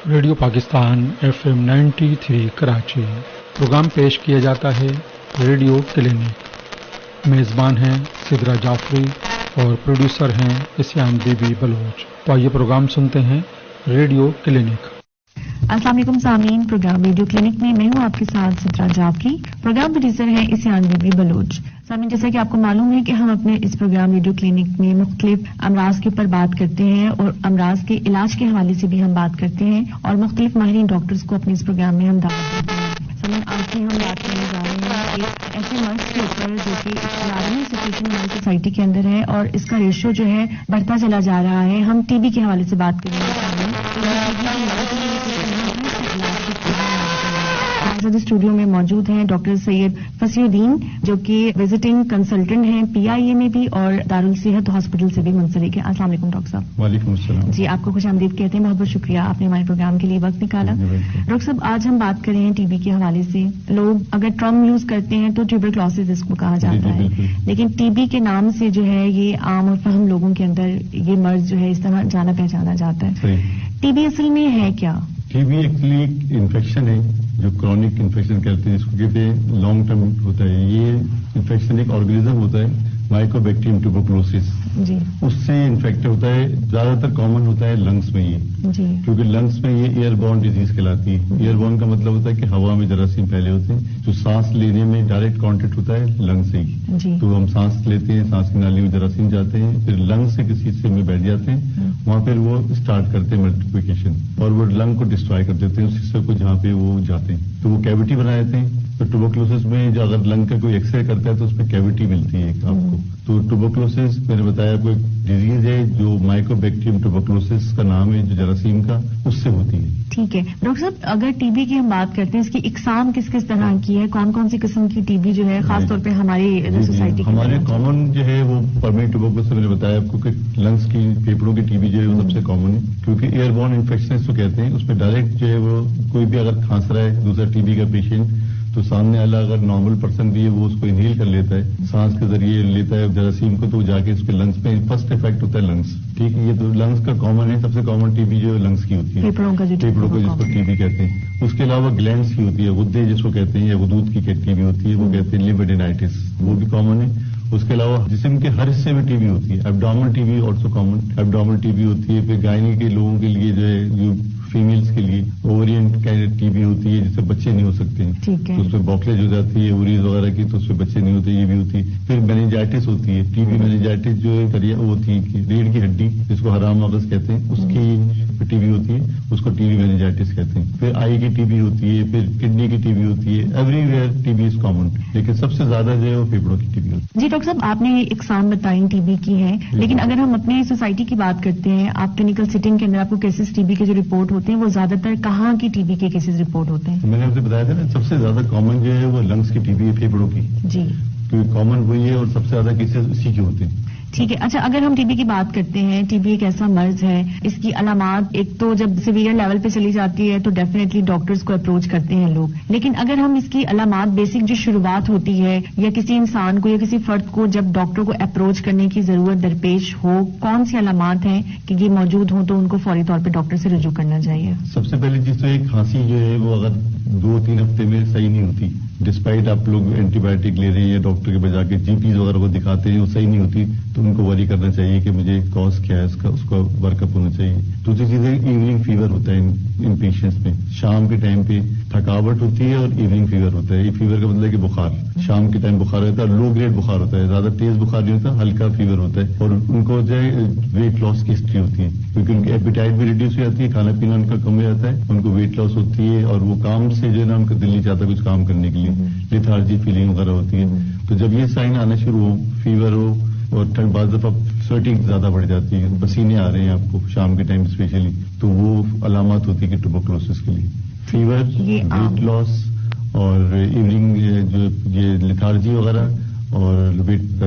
Radio Pakistan FM 93 Karachi programme پیش کیا جاتا ہے ریڈیو کلینک. میزبان ہیں سدرا جعفری اور پروڈیوسر ہیں اسیان بی بی بلوچ. تو آئیے پروگرام سنتے ہیں ریڈیو کلینک. السلام علیکم سامعین، پروگرام ریڈیو کلینک میں میں ہوں آپ کے ساتھ سدرا جعفری. پروگرام پروڈیوسر ہیں اسیان بی بی بلوچ. سامعین، جیسا کہ آپ کو معلوم ہے کہ ہم اپنے اس پروگرام ریڈیو کلینک میں مختلف امراض کے اوپر بات کرتے ہیں اور امراض کے علاج کے حوالے سے بھی ہم بات کرتے ہیں اور مختلف ماہرین ڈاکٹرز کو اپنے اس پروگرام میں ہم دعوت دیتے ہیں. سامعین، آج کی ہم بات کرنے جا رہے ہیں ایک ایسے مرض کے اوپر جو کہ عالمی سچویشن ہماری سوسائٹی کے اندر ہے اور اس کا ریشو جو ہے بڑھتا چلا جا رہا ہے. ہم ٹی بی کے حوالے سے بات کریں گے. اسٹوڈیو میں موجود ہیں ڈاکٹر سید فصیح الدین جو کہ وزٹنگ کنسلٹنٹ ہیں PIA میں بھی اور دارالصحت ہاسپٹل سے بھی منسلک ہیں. السلام علیکم ڈاکٹر صاحب. وعلیکم السلام. جی، آپ کو خوش آمدید کہتے ہیں. بہت بہت شکریہ، آپ نے ہمارے پروگرام کے لیے وقت نکالا. ڈاکٹر صاحب، آج ہم بات کریں ہیں TB کے حوالے سے. لوگ اگر ٹرم یوز کرتے ہیں تو ٹیوبرکلوسس اس کو کہا جاتا ہے، لیکن TB کے نام سے جو ہے یہ عام اور فہم لوگوں کے اندر یہ مرض جو ہے اس طرح جانا پہچانا جاتا ہے. TB اصل میں ہے کیا؟ TB ایکچولی ایک انفیکشن ہے جو کرونک انفیکشن کہتے ہیں، جس کو کہتے ہیں لانگ ٹرم ہوتا ہے. یہ انفیکشن ایک آرگنزم ہوتا ہے مائکوبیکٹریم ٹیوبرکلوسس، جی، اس سے انفیکٹ ہوتا ہے. زیادہ تر کامن ہوتا ہے لنگس میں یہ، جی، کیونکہ لنگس میں یہ ایئر بورن ڈیزیز کہلاتی ہے. ایئر بورن کا مطلب ہوتا ہے کہ ہوا میں جراثیم پھیلے ہوتے ہیں. جو سانس لینے میں ڈائریکٹ کانٹیکٹ ہوتا ہے لنگ سے ہی، جی، تو ہم سانس لیتے ہیں، سانس کی نالی میں جراثیم جاتے ہیں، پھر لنگ سے کسی حصے میں بیٹھ جاتے ہیں، وہاں پھر وہ اسٹارٹ کرتے ہیں ملٹیپلیکیشن اور وہ لنگ کو ڈسٹرائے کر دیتے ہیں اس حصے کو جہاں پہ وہ جاتے ہیں. تو وہ کیوٹی بنا دیتے ہیں. تو ٹوبرکلوسس میں جو اگر لنگ کا کوئی ایکس رے کرتا ہے تو اس میں کیوٹی ملتی ہے آپ کو. تو ٹوبرکلوسس میں نے بتایا کوئی ڈیزیز ہے جو مائکوبیکٹریم ٹوبرکلوسس کا نام ہے، جو جراثیم کا اس سے ہوتی ہے. ٹھیک ہے ڈاکٹر صاحب، اگر TB کی ہم بات کرتے ہیں اس کی اقسام کس کس طرح کی ہے؟ کون کون سی قسم کی TB جو ہے خاص طور پہ ہماری سوسائٹی کی؟ ہمارے کامن جو ہے وہ پرماننٹ ٹوبرکلوسس میں نے بتایا آپ کو کہ لنگس کی پھیپھڑوں کی TB جو ہے وہ سب سے کامن ہے، کیونکہ ایئر بورن انفیکشن اس کو کہتے ہیں. اس میں ڈائریکٹ جو ہے وہ کوئی بھی اگر کھانس رہا ہے دوسرا TB کا پیشنٹ تو سامنے والا اگر نارمل پرسن بھی ہے وہ اس کو انہیل کر لیتا ہے، سانس کے ذریعے لیتا ہے جراثیم کو، تو جا کے اس کے لنگس میں فرسٹ افیکٹ ہوتا ہے لنگس. ٹھیک ہے، یہ تو لنگس کا کامن ہے. سب سے کامن TB جو ہے لنگس کی ہوتی ہے، پھیپھڑوں کو جس کو TB کہتے ہیں. اس کے علاوہ گلینڈس کی ہوتی ہے، غدے جس کو کہتے ہیں، یا غدود کی TB ہوتی ہے، وہ کہتے ہیں لیمفیڈینائٹس، وہ بھی کامن ہے. اس کے علاوہ جسم کے ہر حصے میں TB ہوتی ہے. ایبڈومنل TB آلسو کامن، ایبڈومنل TB ہوتی ہے. پھر گائنی کے لوگوں کے لیے جو ہے جو فیمیلز کے لیے اوورین TB ہوتی ہے جس سے بچے نہیں ہو سکتے ہیں، تو اس میں بوکلیج ہو جاتی ہے اوریز وغیرہ کی، تو اس میں بچے نہیں ہوتے، یہ بھی ہوتی ہے. پھر میننجائٹس ہوتی ہے. TB میننجائٹس جو ہے وہ ہوتی ہے ریڑھ کی ہڈی جس کو حرام مغز کہتے ہیں، اس کی TB ہوتی ہے، اس کو TB میننجائٹس کہتے ہیں. پھر آئی کی TB ہوتی ہے، پھر کڈنی کی TB ہوتی ہے. Every where TB is common, لیکن سب سے زیادہ جو ہے وہ پھیپھڑوں کی TB ہوتی ہے. جی ڈاکٹر صاحب، آپ نے اقسام بتائی TB کی ہے، لیکن اگر ہم اپنی سوسائٹی کی بات کرتے ہیں، آپ کلینکل سیٹنگ کے اندر آپ کو کیسز TB کے جو رپورٹ ہوتے ہیں وہ زیادہ تر کہاں کی TB کے کیسز رپورٹ ہوتے ہیں؟ میں نے آپ سے بتایا تھا نا، سب سے زیادہ کامن جو ہے وہ لنگس کی TB ہے، پھیپھڑوں کی. جی، کیونکہ کامن وہی ہے اور سب سے زیادہ کیسز اسی کے ہوتے ہیں. ٹھیک ہے. اچھا، اگر ہم TB کی بات کرتے ہیں، TB ایک ایسا مرض ہے، اس کی علامات ایک تو جب سیویئر لیول پہ چلی جاتی ہے تو ڈیفینیٹلی ڈاکٹرز کو اپروچ کرتے ہیں لوگ، لیکن اگر ہم اس کی علامات بیسک جو شروعات ہوتی ہے یا کسی انسان کو یا کسی فرد کو جب ڈاکٹر کو اپروچ کرنے کی ضرورت درپیش ہو، کون سی علامات ہیں کہ یہ موجود ہوں تو ان کو فوری طور پہ ڈاکٹر سے رجوع کرنا چاہیے؟ سب سے پہلی چیز تو ایک کھانسی جو ہے وہ اگر 2-3 ہفتے میں صحیح نہیں ہوتی، ڈسپائٹ آپ لوگ اینٹی بایوٹک لے رہے ہیں یا ڈاکٹر کے بجا کے GPs وغیرہ کو دکھاتے ہیں، وہ صحیح نہیں ہوتی تو ان کو وری کرنا چاہیے کہ مجھے کاز کیا ہے اس کا ورک اپ ہونا چاہیے. دوسری چیز ہے ایوننگ فیور ہوتا ہے ان پیشنٹس میں. شام کے ٹائم پہ تھکاوٹ ہوتی ہے اور ایوننگ فیور ہوتا ہے. یہ فیور کا مطلب ہے کہ بخار، شام کے ٹائم بخار ہوتا ہے، لو گریڈ بخار ہوتا ہے، زیادہ تیز بخار نہیں ہوتا، ہلکا فیور ہوتا ہے. اور ان کو جو ہے ویٹ لاس کی ہسٹری ہوتی ہے کیونکہ ان کی ایپیٹائٹ بھی ریڈیوس ہو جاتی ہے، کھانا پینا ان کا کم ہو جاتا ہے، ان کو ویٹ لاس ہوتی ہے اور وہ کام سے جو ہے نا ان کا دل نہیں چاہتا کچھ کام کرنے کے لیے، لیتھارجی فیلنگ وغیرہ ہوتی ہے. تو جب یہ سائن آنا شروع ہو، فیور ہو اور بعض دفعہ سویٹنگ زیادہ بڑھ جاتی ہے، پسینے آ رہے ہیں آپ کو شام کے ٹائم اسپیشلی، تو وہ علامات ہوتی ہے کہ ٹوبرکلوسس کے لیے. فیور، ویٹ لاس اور ایوننگ جو یہ لیتھارجی وغیرہ اور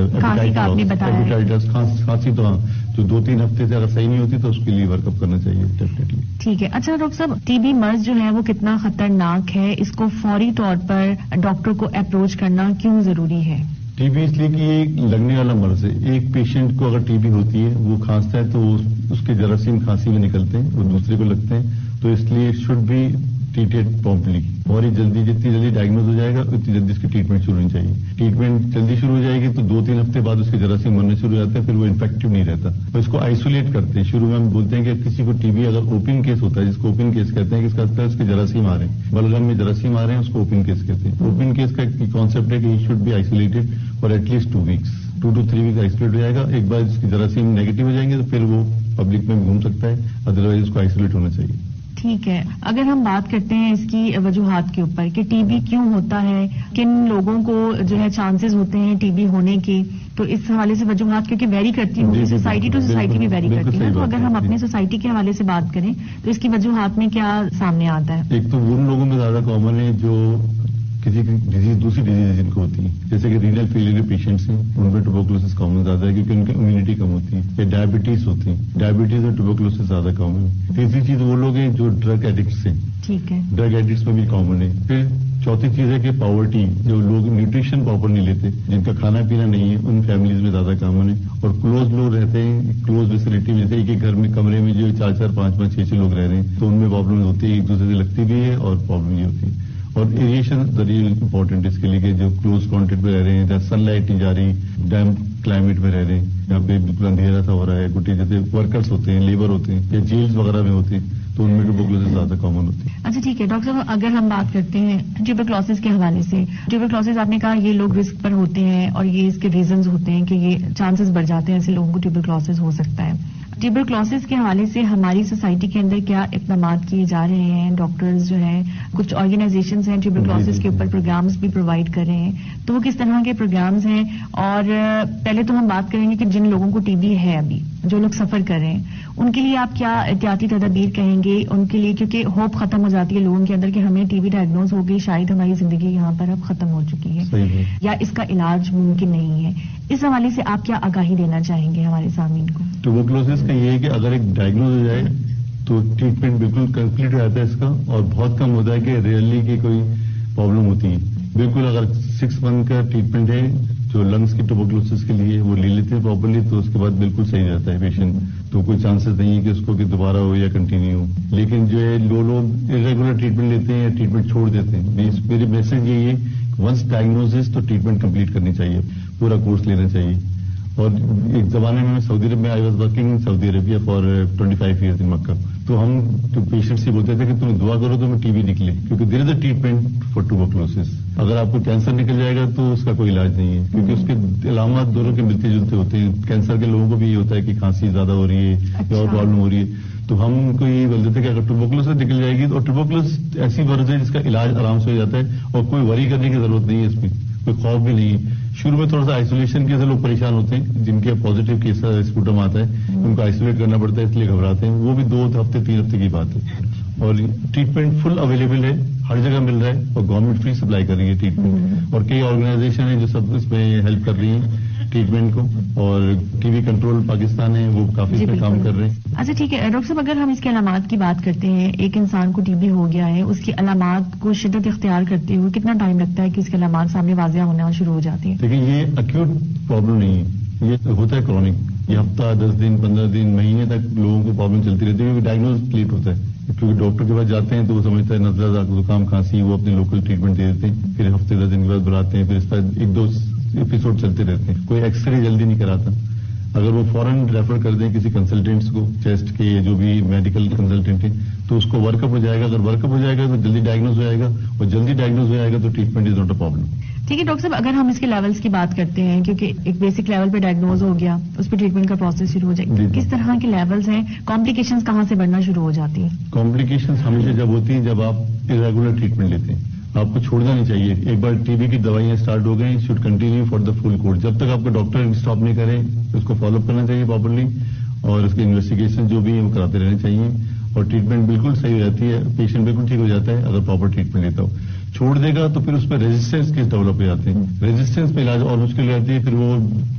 ایپیٹائٹس، کھانسی تو ہاں جو 2-3 ہفتے سے اگر صحیح نہیں ہوتی تو اس کے لیے ورک اپ کرنا چاہیے ڈیفینیٹلی. ٹھیک ہے. اچھا ڈاکٹر صاحب، TB مرض جو ہے وہ کتنا خطرناک ہے؟ اس کو فوری طور پر ڈاکٹر کو اپروچ کرنا کیوں ضروری ہے؟ TB اس لیے کہ یہ لگنے والا مرض ہے. ایک پیشنٹ کو اگر TB ہوتی ہے، وہ کھانستا ہے تو اس کے جراثیم کھانسی میں نکلتے ہیں، وہ دوسرے کو لگتے ہیں تو اس لیے شوڈ بی ٹریٹڈ پرومپٹلی، اور جلدی جتنی جلدی ڈائگنوز ہو جائے گا اتنی جلدی اس کی ٹریٹمنٹ شروع ہونی چاہیے. ٹریٹمنٹ جلدی شروع ہو جائے گی تو 2-3 ہفتے بعد اس کے جراثیم مرنے شروع ہو جاتے ہیں، پھر وہ انفیکٹو نہیں رہتا. تو اس کو آئسولیٹ کرتے ہیں. شروع میں ہم بولتے ہیں کہ کسی کو ٹی بی اگر اوپن کیس ہوتا ہے، جس کو اوپن کیس کہتے ہیں، کہ اس کے جراثیم آ رہے ہیں، بلغم میں جراثیم آ رہے ہیں، اس کو اوپن کیس کہتے ہیں. اوپن کیس کا کانسیپٹ ہے کہ he should be isolated for at least 2 weeks. 2 to 3 weeks isolate ہو جائے گا. ایک بار اس کی جراثیم نیگیٹو ہو جائیں گے تو پھر وہ پبلک میں گھوم سکتا ہے، ادروائز اس کو آئسولیٹ ہونا چاہیے. ٹھیک ہے. اگر ہم بات کرتے ہیں اس کی وجوہات کے اوپر کہ ٹی بی کیوں ہوتا ہے، کن لوگوں کو جو ہے چانسز ہوتے ہیں ٹی بی ہونے کے، تو اس حوالے سے وجوہات کیونکہ ویری کرتی ہوں، سوسائٹی ٹو سوسائٹی بھی ویری کرتی ہے. تو اگر ہم اپنے سوسائٹی کے حوالے سے بات کریں تو اس کی وجوہات میں کیا سامنے آتا ہے؟ ایک تو ان لوگوں میں زیادہ کامن ہے جو کسی کی ڈیزیز، دوسری ڈیزیز جن کو ہوتی ہے، جیسے کہ رینل فیلئر کے پیشنٹس ہیں، ان میں ٹوبرکلوسس کامن زیادہ ہے کیونکہ ان کی امیونٹی کم ہوتی ہے. یا ڈائبٹیز ہوتی ہے، ڈائبٹیز اور ٹوبرکلوسس زیادہ کامن ہے. تیسری چیز وہ لوگ ہیں جو ڈرگ ایڈکٹس ہیں. ٹھیک ہے. ڈرگ ایڈکٹس میں بھی کامن ہے. پھر چوتھی چیز ہے کہ پاورٹی، جو لوگ نیوٹریشن پراپر نہیں لیتے، جن کا کھانا پینا نہیں ہے، ان فیملیز میں زیادہ کامن ہے. اور کلوز لوگ رہتے ہیں، کلوز فیسلٹی میں، جیسے ایک گھر میں کمرے میں جو 4-4 5-5 6-6 لوگ رہ رہے ہیں، تو ان میں پرابلم ہوتی ہے، ایک دوسرے سے لگتی بھی ہے اور پرابلم یہ ہوتی ہے. اور ایریشن ذریعے امپورٹنٹ اس کے لیے کہ جو کلوز کانٹیکٹ میں رہ رہے ہیں، جہاں سن لائٹ نہیں جا رہی، ڈیمپ کلائمیٹ میں رہ رہے ہیں، یہاں پہ بالکل اندھیرا سا ہو رہا ہے، کچھ جیسے ورکرس ہوتے ہیں، لیبر ہوتے ہیں، یا جیلز وغیرہ میں ہوتے ہیں، تو ان میں ٹوبرکلوسس زیادہ کامن ہوتی ہے. اچھا ٹھیک ہے ڈاکٹر صاحب، اگر ہم بات کرتے ہیں ٹیوبرکلوسس کے حوالے سے، ٹیوبرکلوسس آپ نے کہا یہ لوگ رسک پر ہوتے ہیں اور یہ اس کے ریزنز ہوتے ہیں کہ یہ چانسز بڑھ جاتے ہیں ایسے لوگوں کو ٹیوبرکلوسس ہو سکتا ہے. ٹیوبرکلوسس کے حوالے سے ہماری سوسائٹی کے اندر کیا اقدامات کیے جا رہے ہیں؟ ڈاکٹرز جو ہیں، کچھ آرگنائزیشنز ہیں ٹیوبرکلوسس کے اوپر پروگرامز بھی پرووائڈ کر رہے ہیں، تو وہ کس طرح کے پروگرامز ہیں؟ اور پہلے تو ہم بات کریں گے کہ جن لوگوں کو ٹی بی ہے، ابھی جو لوگ سفر کر رہے ہیں، ان کے لیے آپ کیا احتیاطی تدابیر کہیں گے ان کے لیے؟ کیونکہ ہوپ ختم ہو جاتی ہے لوگوں کے اندر کہ ہمیں ٹی بی ڈائگنوز ہو گئی، شاید ہماری زندگی یہاں پر اب ختم ہو چکی ہے یا اس کا علاج ممکن نہیں ہے. اس حوالے سے آپ کیا آگاہی دینا چاہیں گے ہمارے سامعین کو؟ ٹوبرکلوسس کا یہ ہے کہ اگر ایک ڈائگنوز ہو جائے تو ٹریٹمنٹ بالکل کمپلیٹ ہو جاتا ہے اس کا، اور بہت کم ہوتا ہے کہ ریئرلی کی کوئی پرابلم ہوتی ہے. بالکل اگر 6 month کا ٹریٹمنٹ ہے جو لنگس کی ٹوبرکلوسس کے لیے وہ لے لیتے ہیں پراپرلی، تو اس کے بعد بالکل صحیح رہتا ہے پیشنٹ. تو کوئی چانسز نہیں ہے کہ اس کو کہ دوبارہ ہو یا کنٹینیو ہو. لیکن جو ہے لوگ ریگولر ٹریٹمنٹ لیتے ہیں یا ٹریٹمنٹ چھوڑ دیتے ہیں. میری میسج یہی ہے، ونس ڈائگنوسس تو ٹریٹمنٹ کمپلیٹ کرنی چاہیے، پورا کورس لینا چاہیے. اور ایک زمانے میں سعودی عرب میں I was working in Saudi Arabia for 25 years ان مکہ. تو ہم جو پیشنٹ سے بولتے تھے کہ تم دعا کرو تو میں ٹی بی نکلے، کیونکہ دیر از اے ٹریٹمنٹ فار ٹوبرکلوسس. اگر آپ کو کینسر نکل جائے گا تو اس کا کوئی علاج نہیں ہے، کیونکہ اس کے علامات دونوں کے ملتے جلتے ہوتے ہیں. کینسر کے لوگوں کو بھی یہ ہوتا ہے کہ کھانسی زیادہ ہو رہی ہے یا اور پرابلم ہو رہی ہے. تو ہم ان کو یہ بولتے تھے کہ اگر ٹوبرکلوسس نکل جائے گی، تو ٹوبرکلوسس ایسی مرض ہے جس کا علاج آرام سے ہو جاتا ہے اور کوئی وری کرنے کی ضرورت نہیں ہے، اس میں کوئی خوف بھی نہیں ہے. شروع میں تھوڑا سا آئسولیشن کے سے لوگ پریشان ہوتے ہیں، جن کے پازیٹیو کیس اسپوٹم آتا ہے ان کو آئسولیٹ کرنا پڑتا ہے، اس لیے گھبراتے ہیں. وہ بھی 2 ہفتے 3 ہفتے کی بات ہے. اور ٹریٹمنٹ فل اویلیبل ہے، ہر جگہ مل رہا ہے، اور گورنمنٹ فری سپلائی کر رہی ہے ٹریٹمنٹ. اور کئی آرگنائزیشن ہیں جو سب اس میں ہیلپ کر رہی ہیں ٹریٹمنٹ کو. اور ٹی بی کنٹرول پاکستان ہے، وہ کافی اس پہ کام کر رہے ہیں. اچھا ٹھیک ہے ڈاکٹر صاحب، اگر ہم اس کے علامات کی بات کرتے ہیں، ایک انسان کو ٹی بی ہو گیا ہے، اس کی علامات کو شدت اختیار کرتے ہوئے کتنا ٹائم لگتا ہے کہ اس کے علامات سامنے واضح ہونا شروع ہو جاتی ہیں؟ لیکن یہ اکیوٹ پرابلم نہیں ہے، یہ ہوتا ہے کرونک. یہ ہفتہ 10 دن 15 دن مہینے تک لوگوں کو پرابلم چلتی رہتی ہے، کیونکہ ڈائگنوز لیٹ ہوتا ہے. کیونکہ ڈاکٹر کے پاس جاتے ہیں تو وہ سمجھتا ہے نزلہ زکام کھانسی، وہ اپنے لوکل ٹریٹمنٹ دے دیتے ہیں. پھر ہفتے 10 دن کے بعد بلاتے ہیں، پھر اس طرح 1-2 ایپیسوڈ چلتے رہتے ہیں. کوئی ایکس رے جلدی نہیں کراتا. اگر وہ فوراً ریفر کر دیں کسی کنسلٹینٹس کو، چیسٹ کے جو بھی میڈیکل کنسلٹینٹ ہیں، تو اس کو ورک اپ ہو جائے گا. اگر ورک اپ ہو جائے گا تو جلدی ڈائگنوز ہو جائے گا، اور جلدی ڈائگنوز ہو جائے گا تو treatment is not a problem. ٹھیک ہے ڈاکٹر صاحب، اگر ہم اس کے لیولز کی بات کرتے ہیں، کیونکہ ایک بیسک لیول پہ ڈائگنوز ہو گیا، اس پہ ٹریٹمنٹ کا پروسیس شروع ہو جائے گا، کس طرح کے لیولز ہیں؟ کمپلیکیشنز کہاں سے بڑھنا شروع ہو جاتی ہیں؟ کمپلیکیشنز ہمیشہ جب ہوتی ہیں جب آپ ریگولر ٹریٹمنٹ لیتے ہیں. آپ کو چھوڑنا نہیں چاہیے. ایک بار ٹی بی کی دوائیاں اسٹارٹ ہو گئی، should continue for the full course. جب تک آپ کا ڈاکٹر اسٹاپ نہیں کرے اس کو فالو اپ کرنا چاہیے پراپرلی، اور اس کی انویسٹیگیشن جو بھی ہے وہ کراتے رہنے چاہیے. اور ٹریٹمنٹ بالکل صحیح ہو جاتی ہے، پیشنٹ بالکل ٹھیک ہو جاتا ہے اگر پراپر ٹریٹمنٹ لیتا ہو. چھوڑ دے گا تو پھر اس پہ ریزسٹینس کیس ڈیولپ ہو جاتے ہیں. ریزسٹینس پہ علاج اور مشکل ہو جاتی ہے، پھر وہ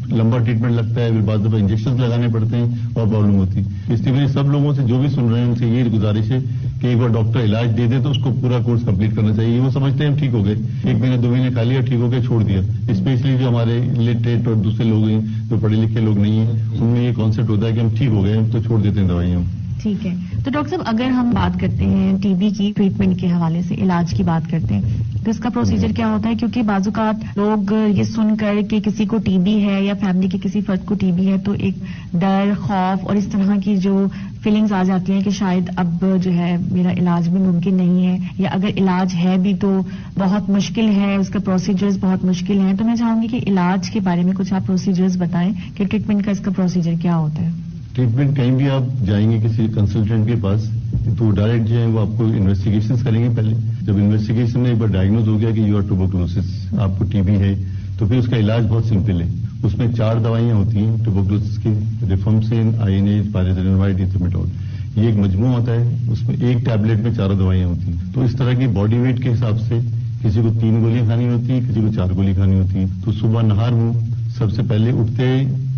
لمبا ٹریٹمنٹ لگتا ہے، پھر بعد دفعہ انجیکشن لگانے پڑتے ہیں اور پرابلم ہوتی ہے. اس لیے سب لوگوں سے جو بھی سن رہے ہیں ان سے یہ گزارش ہے کہ ایک بار ڈاکٹر علاج دے دے تو اس کو پورا کورس کمپلیٹ کرنا چاہیے. وہ سمجھتے ہیں ہم ٹھیک ہو گئے، 1 مہینے 2 مہینے کھا لیا، ٹھیک ہو گیا، چھوڑ دیا. اسپیشلی جو ہمارے لٹریٹ اور دوسرے لوگ ہیں جو پڑھے لکھے لوگ نہیں ہیں، ان میں یہ کانسیپٹ ہوتا ہے کہ ہم ٹھیک ہو گئے ہم تو چھوڑ دیتے ہیں دوائیاں. ٹھیک ہے. تو ڈاکٹر صاحب اگر ہم بات کرتے ہیں ٹی بی کی ٹریٹمنٹ کے حوالے سے علاج کی بات کرتے ہیں تو اس کا پروسیجر کیا ہوتا ہے؟ کیونکہ بعض اوقات لوگ یہ سن کر کہ کسی کو ٹی بی ہے یا فیملی کے کسی فرد کو ٹی بی ہے تو ایک ڈر، خوف اور اس طرح کی جو فیلنگز آ جاتی ہیں کہ شاید اب جو ہے میرا علاج بھی ممکن نہیں ہے، یا اگر علاج ہے بھی تو بہت مشکل ہے، اس کا پروسیجرز بہت مشکل ہیں. تو میں چاہوں گی کہ علاج کے بارے میں کچھ آپ پروسیجرز بتائیں کہ ٹریٹمنٹ کا اس کا پروسیجر کیا ہوتا ہے. ٹریٹمنٹ کہیں بھی آپ جائیں گے کسی کنسلٹنٹ کے پاس تو ڈائریکٹ جو ہے وہ آپ کو انویسٹیگیشن کریں گے. پہلے جب انویسٹیگیشن میں ایک بار ڈائگنوز ہو گیا کہ یو آر ٹوبرکلوسس، آپ کو ٹی بی ہے، تو پھر اس کا علاج بہت سمپل ہے. اس میں 4 دوائیاں ہوتی ہیں ٹوبرکلوسس کی: ریفامپسن، آئینیز، پائرازینامائڈ، ایتھمیٹول. یہ ایک مجموعہ ہوتا ہے، اس میں ایک ٹیبلٹ میں 4 دوائیاں ہوتی ہیں. تو اس طرح کی باڈی ویٹ کے حساب سے کسی کو 3 گولیاں کھانی ہوتی ہیں، کسی کو 4 گولی کھانی ہوتی ہیں. تو صبح نہار منہ سب سے پہلے اٹھتے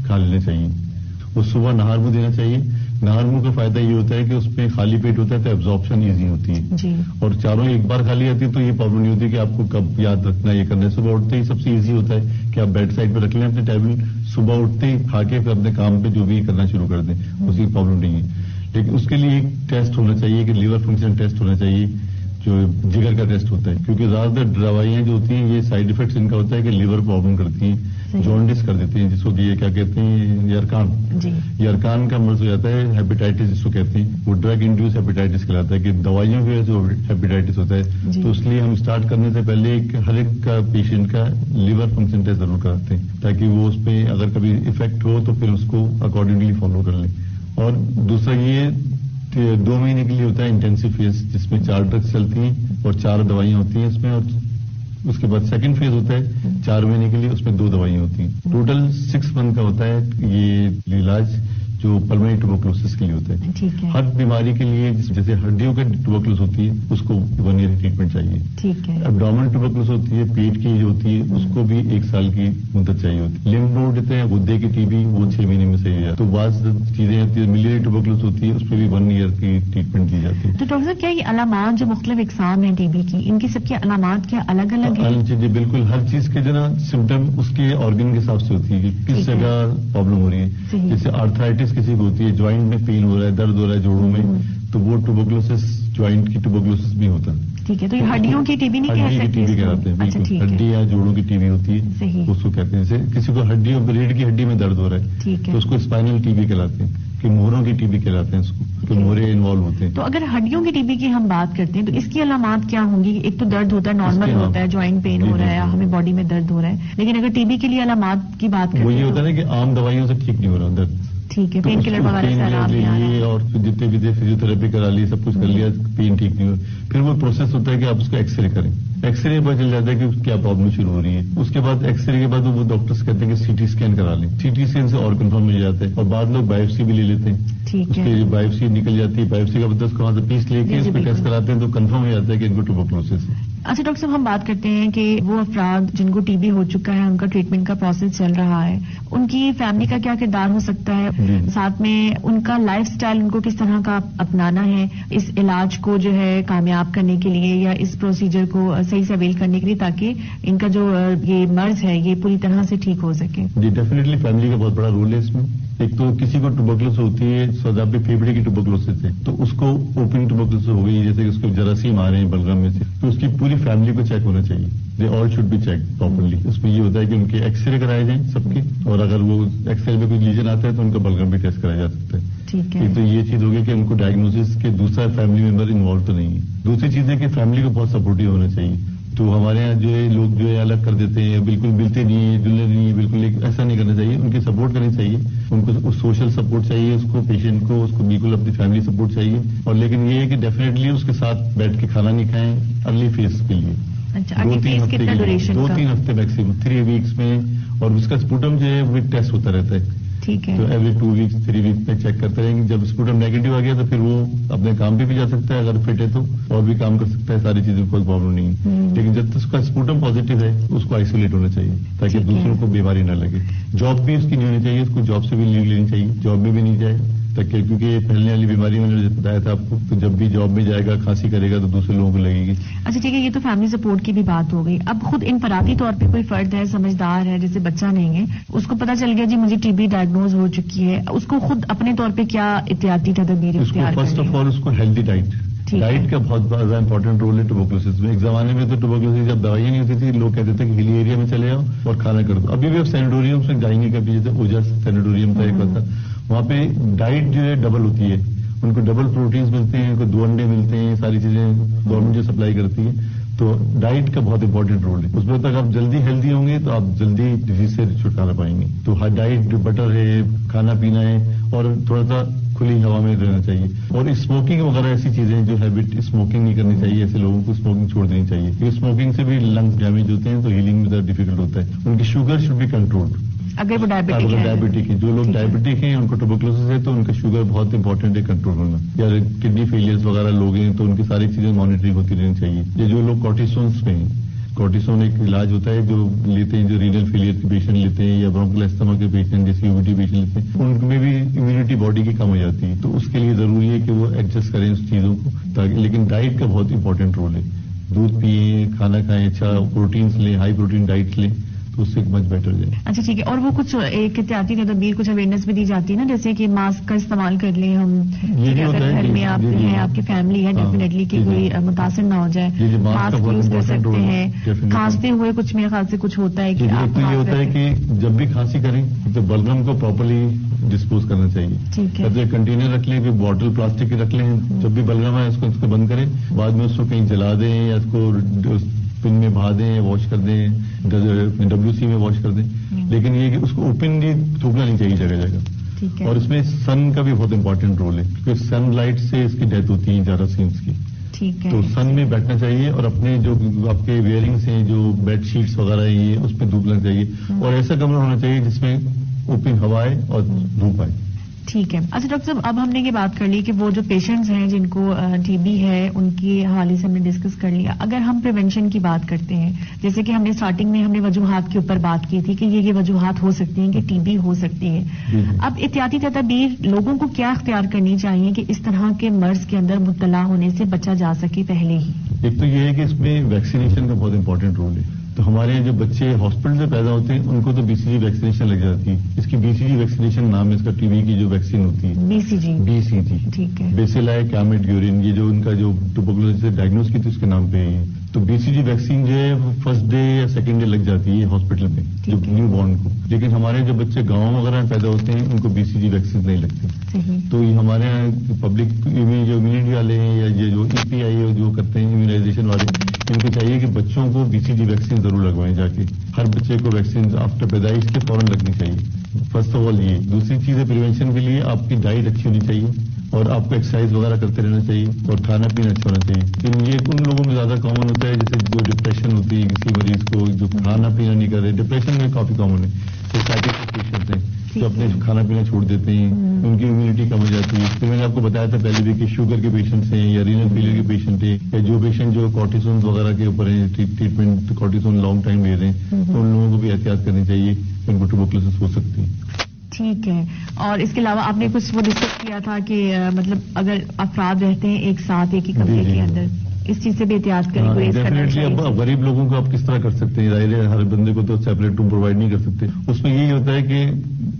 کھا لینا چاہیے. وہ صبح نہار منہ دینا چاہیے. نہار منہ کا فائدہ یہ ہوتا ہے کہ اس میں خالی پیٹ ہوتا ہے تو ایبزارپشن ایزی ہوتی ہے جی. اور چاروں ایک بار کھا لی جاتی ہے تو یہ پرابلم نہیں ہوتی کہ آپ کو کب یاد رکھنا یہ کرنا ہے. صبح اٹھتے ہی سب سے ایزی ہوتا ہے کہ آپ بیڈ سائڈ پہ رکھ لیں اپنے ٹیبلٹ، صبح اٹھتے ہی کھا کے پھر اپنے کام پہ جو بھی کرنا شروع کر دیں، اس کی پرابلم نہیں ہے. لیکن اس کے لیے ایک ٹیسٹ ہونا چاہیے کہ لیور فنکشن ٹیسٹ ہونا چاہیے، جو جگر کا ٹیسٹ ہوتا ہے. کیونکہ زیادہ تر دوائیاں جو ہوتی ہیں یہ سائڈ افیکٹس ان کا ہوتا ہے کہ لیور پرابلم کرتی ہیں، جونڈس کر دیتی ہیں، جس کو یہ کیا کہتے ہیں یرکان. یرکان کا مرض ہو جاتا ہے، ہیپیٹائٹس جس کو کہتے ہیں، وہ ڈرگ انڈیوس ہیپیٹائٹس کہلاتا ہے کہ دوائیوں کی وجہ سے ہیپیٹائٹس ہوتا ہے. تو اس لیے ہم اسٹارٹ کرنے سے پہلے ہر ایک کا پیشنٹ کا لیور فنکشن ٹیسٹ ضرور کراتے ہیں تاکہ وہ اس پہ اگر کبھی افیکٹ ہو تو پھر اس کو اکارڈنگلی فالو کر لیں. اور دوسرا یہ 2 مہینے کے لیے ہوتا ہے انٹینسو فیز، جس میں 4 ڈرگس چلتی ہیں اور 4 دوائیاں ہوتی ہیں اس میں. اور اس کے بعد سیکنڈ فیز ہوتا ہے 4 مہینے کے لیے، اس میں 2 دوائیاں ہوتی ہیں. ٹوٹل 6 منتھ کا ہوتا ہے یہ علاج جو پلمونری ٹوبرکلوسس کے لیے ہوتا ہے. ہر بیماری کے لیے جیسے ہڈیوں کے ٹوبرکلوس ہوتی ہے اس کو 1 ایئر ٹریٹمنٹ چاہیے. ایبڈومن ٹوبرکلوس ہوتی ہے، پیٹ کی جو ہوتی ہے اس کو بھی 1 سال کی مدت چاہیے ہوتی ہے. لمف نوڈ ہوتے ہیں غدے کی ٹی بی، وہ 6 مہینے میں صحیح ہو جاتا ہے. تو بعض چیزیں ہوتی ہیں ملیری ٹوبرکلوس ہوتی ہے، اس پہ بھی 1 ایئر کی ٹریٹمنٹ دی جاتی ہے. تو ڈاکٹر صاحب کیا یہ علامات جو مختلف اقسام ہیں ٹی بی کی، ان کی سب کی علامات کیا الگ الگ ہیں؟ جی بالکل، ہر چیز کے جو نا سمٹم اس کے آرگن کے حساب سے ہوتی ہے کہ کس جگہ پرابلم ہو رہی ہے. جیسے آرتھرائٹس کسی کو ہوتی ہے، جوائنٹ میں پین ہو رہا ہے، درد ہو رہا ہے جوڑوں میں، تو وہ ٹوبرکلوسس جوائنٹ کی ٹوبرکلوسس بھی ہوتا ہے. ٹھیک ہے. تو یہ ہڈیوں کی ٹی بی نہیں کہہ سکتے؟ ٹی بی کہلاتے ہیں. بالکل، ہڈی یا جوڑوں کی ٹی بی ہوتی ہے، اس کو کہتے ہیں. جیسے کسی کو ہڈی ریڑھ کی ہڈی میں درد ہو رہا ہے تو اس کو اسپائنل ٹی بی کہلاتے ہیں، کہ مہروں کی ٹی بی کہلاتے ہیں اس کو، کہ مہرے انوالو ہوتے ہیں. تو اگر ہڈیوں کی ٹی بی کی ہم بات کرتے ہیں تو اس کی علامات کیا ہوں گی؟ ایک تو درد ہوتا ہے، نارمل ہوتا ہے، جوائنٹ پین ہو رہا ہے، ہمیں باڈی میں درد ہو رہا ہے. لیکن اگر ٹی بی کے لیے علامات کی بات کریں وہ یہ ہوتا ہے نا کہ عام دوائیوں سے ٹھیک نہیں ہو رہا درد. ٹھیک ہے. پین کلر وغیرہ سے آرام نہیں آ رہا، اور جتنے بھی فزیوتھراپی کرا لی، سب کچھ کر لیا، پین ٹھیک نہیں ہو. پھر وہ پروسیس ہوتا ہے کہ آپ اس کا ایکس رے کریں. ایکس رے پتہ چل جاتا ہے کہ کیا پرابلم شروع ہو رہی ہے. اس کے بعد ایکس رے کے بعد وہ ڈاکٹرز کہتے ہیں کہ سی ٹی اسکین کرا لیں. سی ٹی اسکین سے اور کنفرم مل جاتا ہے. اور بعض لوگ بایوپسی بھی لے لیتے ہیں، اس کی بایوپسی نکل جاتی ہے. بایوپسی کا مطلب وہاں سے پیس لے کے اس پہ ٹیسٹ کراتے ہیں تو کنفرم ہو جاتا ہے کہ ان کو ٹوبرکلوسس ہے. اچھا ڈاکٹر صاحب، ہم بات کرتے ہیں کہ وہ افراد جن کو ٹی بی ہو چکا ہے، ان کا ٹریٹمنٹ کا پروسیس چل رہا ہے، ان کی فیملی کا کیا کردار ہو سکتا ہے؟ ساتھ میں ان کا لائف سٹائل ان کو کس طرح کا اپنانا ہے اس علاج کو جو ہے کامیاب کرنے کے لیے، یا اس پروسیجر کو صحیح سے اویل کرنے کے لیے، تاکہ ان کا جو یہ مرض ہے یہ پوری طرح سے ٹھیک ہو سکے. جی ڈیفینیٹلی فیملی کا بہت بڑا رول ہے اس میں. ایک تو کسی کو ٹوبرکلوس ہوتی ہے، سوزابی پھیپھڑے کی ٹوبرکلوسس ہے، تو اس کو اوپن ٹوبرکلوسس ہو گئی، جیسے کہ اس کو جراثیم آ رہے ہیں بلغم میں سے، تو اس کی پوری فیملی کو چیک ہونا چاہیے. They all should be check properly. اس میں یہ ہوتا ہے کہ ان کے ایکس رے کرائے جائیں سب کے، اور اگر وہ ایکس رے میں کوئی لیجن آتا ہے تو ان کا بلغم بھی ٹیسٹ کرایا جا سکتا ہے. ٹھیک ہے. ایک تو یہ چیز ہوگی کہ ان کو ڈائگنوسس کے دوسرا فیملی ممبر انوالو تو نہیں ہے. دوسری چیز ہے کہ فیملی کو بہت سپورٹیو ہونا چاہیے. تو ہمارے یہاں جو ہے لوگ جو ہے الگ کر دیتے ہیں، بالکل ملتے نہیں ہیں، جلنے نہیں ہیں، بالکل ایسا نہیں کرنا چاہیے. ان کی سپورٹ کرنی چاہیے، ان کو سوشل سپورٹ چاہیے، اس کو پیشنٹ کو، اس کو بالکل اپنی فیملی سپورٹ چاہیے. اور لیکن یہ ہے کہ ڈیفینیٹلی اس کے ساتھ بیٹھ کے کھانا نہیں کھائیں ارلی فیز کے لیے. 2-3 ہفتے کے لیے، 2-3 ہفتے میکسیمم 3 ویکس میں. اور اس کا اسپوٹم جو ہے وہ ٹیسٹ ہوتا رہتا ہے. ٹھیک ہے. تو ایوری 2 ویکس 3 ویکس میں چیک کرتے رہیں گے. جب اسپوٹم نیگیٹو آ گیا تو پھر وہ اپنے کام پہ بھی جا سکتا ہے، اگر فٹ ہے تو اور بھی کام کر سکتا ہے، ساری چیزیں کوئی پرابلم نہیں ہے. لیکن جب تک اس کا اسپوٹم پازیٹو ہے اس کو آئسولیٹ ہونا چاہیے تاکہ دوسروں کو بیماری نہ لگے. جاب بھی اس کی نہیں ہونی چاہیے، اس کو جاب سے بھی لیو لینی چاہیے، جاب میں بھی نہیں جائے تک کیونکہ یہ پھیلنے والی بیماری میں نے بتایا تھا آپ کو، تو جب بھی جاب میں جائے گا کھانسی کرے گا تو دوسرے لوگوں کو لگے گی. اچھا ٹھیک ہے، یہ تو فیملی سپورٹ کی بھی بات ہو گئی. اب خود انفرادی طور پہ کوئی فرد ہے، سمجھدار ہے، جیسے بچہ نہیں ہے، اس کو پتا چل گیا جی مجھے ٹی بی ڈائگنوز ہو چکی ہے، اس کو خود اپنے طور پہ کیا احتیاطی تدابیر اختیار کرنی ہے؟ فرسٹ آف آل اس کو ہیلدی ڈائٹ کا بہت زیادہ امپورٹنٹ رول ہے ٹوبرکلوسس میں. ایک زمانے میں تو ٹوبرکلوسس جب دوائیاں نہیں ہوتی تھی، لوگ کہتے تھے کہ ہلی ایریا میں چلے جاؤ اور کھانا کر دو. ابھی بھی آپ سینیٹوریم میں جائیں گے کبھی، جیسے اوجا سینیٹوریم کا ایک ہوتا، وہاں پہ ڈائٹ جو ہے ڈبل ہوتی ہے، ان کو ڈبل پروٹینز ملتے ہیں، ان کو 2 انڈے ملتے ہیں، ساری چیزیں گورنمنٹ جو سپلائی کرتی ہے. تو ڈائٹ کا بہت امپورٹنٹ رول ہے. اس میں تک آپ جلدی ہیلدی ہوں گے تو آپ جلدی ڈیزیز سے چھٹکارا پائیں گے. تو ڈائٹ بٹر ہے، کھانا پینا ہے، اور تھوڑا سا کھلی ہوا میں رہنا چاہیے. اور اسموکنگ وغیرہ ایسی چیزیں جو ہیبٹ، اسموکنگ نہیں کرنی چاہیے. ایسے لوگوں کو اسموکنگ چھوڑ دینی چاہیے، کیونکہ اسموکنگ سے بھی لنگس ڈیمیج ہوتے ہیں، تو ہیلنگ میں زیادہ ڈیفیکلٹ ہوتا ہے. ان کی شوگر شوڈ بی کنٹرولڈ. اگر وہ ڈائبٹک ہے، جو لوگ ڈائبٹک ہیں ان کو ٹوبرکلوسس ہے تو ان کا شوگر بہت امپورٹنٹ ہے کنٹرول کرنا. یا کڈنی فیلئرز وغیرہ لوگ ہیں تو ان کی ساری چیزیں مانیٹرنگ ہوتی رہنی چاہیے. یہ جو لوگ کارٹیسونس میں ہیں، کارٹیسون ایک علاج ہوتا ہے جو لیتے ہیں، جو رینل فیلئر کے پیشنٹ لیتے ہیں یا برونکل استھما کے پیشنٹ جیسے اوبیٹی پیشنٹ لیتے ہیں، ان میں بھی امیونٹی باڈی کی کم ہو جاتی ہے. تو اس کے لیے ضروری ہے کہ وہ ایڈجسٹ کریں اس چیزوں کو تاکہ. لیکن ڈائٹ کا بہت امپورٹنٹ رول ہے. دودھ پئیں، کھانا کھائیں، اچھا پروٹینس لیں، ہائی پروٹین ڈائٹ لیں، تو اس سے مچ بیٹر جائے. اچھا ٹھیک ہے. اور وہ کچھ ایک احتیاطی تدابیر، کچھ اویئرنیس بھی دی جاتی ہے نا، جیسے کہ ماسک کا استعمال کر لیں ہم، اگر گھر میں آپ ہیں، آپ کی فیملی ہے، ڈیفینیٹلی کہ کوئی متاثر نہ ہو جائے، ماسک یوز کر سکتے ہیں. کھانستے ہوئے کچھ میرے خیال سے کچھ ہوتا ہے کہ یہ ہوتا ہے کہ جب بھی کھانسی کریں تو بلغم کو پراپرلی ڈسپوز کرنا چاہیے. ٹھیک ہے. کنٹینر رکھ لیں، کوئی بوٹل پلاسٹک کے رکھ لیں. جب بھی بلغم ہے اس کو بند کریں، بعد میں اس کو کہیں جلا دیں یا اس کو پن میں بہا دیں، واش کر دیں، WC میں واش کر دیں. لیکن یہ کہ اس کو اوپن تھوکنا نہیں چاہیے جگہ جگہ. اور اس میں سن کا بھی بہت امپورٹنٹ رول ہے، کیونکہ سن لائٹ سے اس کی ڈیتھ ہوتی ہے جراثیمس کی. تو سن میں بیٹھنا چاہیے، اور اپنے جو آپ کے ویئرنگس ہیں، جو بیڈ شیٹس وغیرہ ہیں، یہ اس پہ دھوپ لگنا چاہیے. اور ایسا کمرہ ہونا چاہیے جس میں اوپن ہوا آئے اور دھوپ آئے. ٹھیک ہے. اچھا ڈاکٹر صاحب، اب ہم نے یہ بات کر لی کہ وہ جو پیشنٹس ہیں جن کو ٹی بی ہے، ان کے حوالے سے ہم نے ڈسکس کر لیا. اگر ہم پریونشن کی بات کرتے ہیں، جیسے کہ ہم نے اسٹارٹنگ میں ہم نے وجوہات کے اوپر بات کی تھی کہ یہ وجوہات ہو سکتی ہیں کہ ٹی بی ہو سکتی ہے. اب احتیاطی تدابیر لوگوں کو کیا اختیار کرنی چاہیے کہ اس طرح کے مرض کے اندر مبتلا ہونے سے بچا جا سکے پہلے ہی؟ ایک تو یہ ہے کہ اس میں ویکسینیشن کا بہت امپورٹنٹ رول ہے. تو ہمارے جو بچے ہاسپٹل سے پیدا ہوتے ہیں ان کو تو BCG ویکسینیشن لگ جاتی ہے. اس کی BCG ویکسینیشن نام ہے اس کا، ٹی بی کی جو ویکسین ہوتی ہے BCG. ٹھیک ہے. بیسیلائی کیمیٹ گیورین، یہ جو ان کا جو ٹوبرکلوسس سے ڈائگنوز کی تھی اس کے نام پہ ہے. تو BCG ویکسین جو ہے فرسٹ ڈے یا سیکنڈ ڈے لگ جاتی ہے ہاسپٹل میں جو نیو بورن کو. لیکن ہمارے جو بچے گاؤں وغیرہ میں پیدا ہوتے ہیں ان کو BCG ویکسین نہیں لگتی. تو یہ ہمارے یہاں پبلک جو امیونٹی والے ہیں یا یہ جو EPI جو کرتے ہیں امیونائزیشن والے، ان کو چاہیے کہ بچوں کو BCG ویکسین ضرور لگوائیں. جا کے ہر بچے کو ویکسین آفٹر پیدائش کے فوراً لگنی چاہیے. فرسٹ آف آل یہ. دوسری چیز ہے پریونشن کے لیے آپ کی ڈائٹ اچھی ہونی چاہیے، اور آپ کو ایکسرسائز وغیرہ کرتے رہنا چاہیے، اور کھانا پینا اچھا ہونا چاہیے. لیکن یہ ان لوگوں میں زیادہ کامن ہوتا ہے جیسے جو ڈپریشن ہوتی ہے کسی مریض کو، جو کھانا پینا نہیں کر رہے. ڈپریشن میں کافی کامن ہے. سائیکیٹرک پیشنٹس ہیں جو اپنے کھانا پینا چھوڑ دیتے ہیں، ان کی امیونٹی کم ہو جاتی ہے. تو میں نے آپ کو بتایا تھا پہلے بھی کہ شوگر کے پیشنٹس ہیں یا رینل فیلئر کے پیشنٹ ہیں، یا جو پیشنٹ جو کارٹیسون وغیرہ کے اوپر ہیں، ٹریٹمنٹ کارٹیسون لانگ ٹائم لے رہے ہیں، تو ان لوگوں کو بھی احتیاط کرنی چاہیے کہ ان کو ٹوبرکلوسس ہو سکتی ہے. ٹھیک ہے. اور اس کے علاوہ آپ نے کچھ وہ ڈسکس کیا تھا کہ مطلب اگر افراد رہتے ہیں ایک ساتھ ایک ہی کمرے کے اندر، اس چیز سے بھی احتیاط کریں. ڈیفینیٹلی اب غریب لوگوں کو آپ کس طرح کر سکتے ہیں؟ ظاہر ہے ہر بندے کو تو سیپریٹ روم پرووائڈ نہیں کر سکتے. اس میں یہی ہوتا ہے کہ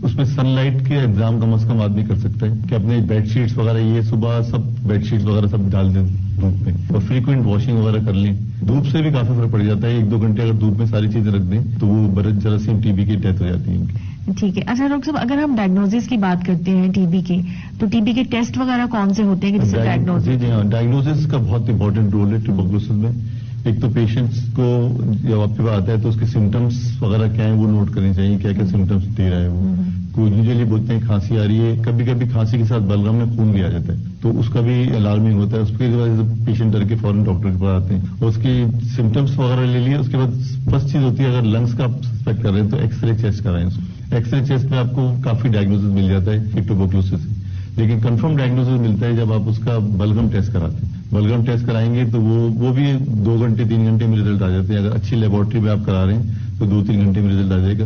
اس میں سن لائٹ کے انتظام کم از کم آدمی کر سکتا ہے کہ اپنے بیڈ شیٹس وغیرہ یہ صبح سب بیڈ شیٹس وغیرہ سب ڈال دیں دھوپ میں، اور فریکوینٹ واشنگ وغیرہ کر لیں. دھوپ سے بھی کافی فرق پڑ جاتا ہے. 1-2 گھنٹے اگر دھوپ میں ساری چیزیں رکھ دیں تو وہ برد جراثیم ٹی بی کی ڈیتھ ہو جاتی ہے ان کی. ٹھیک ہے. اچھا ڈاکٹر صاحب، اگر ہم ڈائگنوزس کی بات کرتے ہیں ٹی بی کے، تو ٹی بی کے ٹیسٹ وغیرہ کون سے ہوتے ہیں کہ جسے ڈائگنوز؟ جی ہاں، ڈائگنوزس کا بہت امپورٹنٹ رول ہے ٹوبرکلوسس میں. ایک تو پیشنٹس کو جب آپ کے پاس آتا ہے تو اس کے سمٹمس وغیرہ کیا ہیں وہ نوٹ کرنے چاہیے، کیا کیا سمٹمس دے رہا ہے وہ. کوئی یوزلی بولتے ہیں کھانسی آ رہی ہے، کبھی کبھی کھانسی کے ساتھ بلغم میں خون بھی آ جاتا ہے، تو اس کا بھی الارمنگ ہوتا ہے. اس کے بعد پیشنٹ ڈر کے فوراً ڈاکٹر کے پاس آتے ہیں اور اس کی سمٹمس وغیرہ لے لیے. اس کے بعد فرسٹ چیز ہوتی ہے اگر لنگس کا آپ سسپیکٹ کر رہے ہیں تو ایکس رے چیسٹ کرائیں. ایکس رے چیسٹ میں آپ کو کافی ڈائگنوسس مل جاتا ہے کہ ٹوبرکلوسس ہے. لیکن کنفرم ڈائگنوسس ملتا ہے جب آپ اس کا بلغم ٹیسٹ کراتے ہیں. بلغم ٹیسٹ کرائیں گے تو وہ بھی 2 گھنٹے 3 گھنٹے میں ریزلٹ آ جاتے ہیں. اگر اچھی لیبورٹری میں آپ کرا رہے ہیں تو 2-3 گھنٹے میں ریزلٹ آ جائے گا.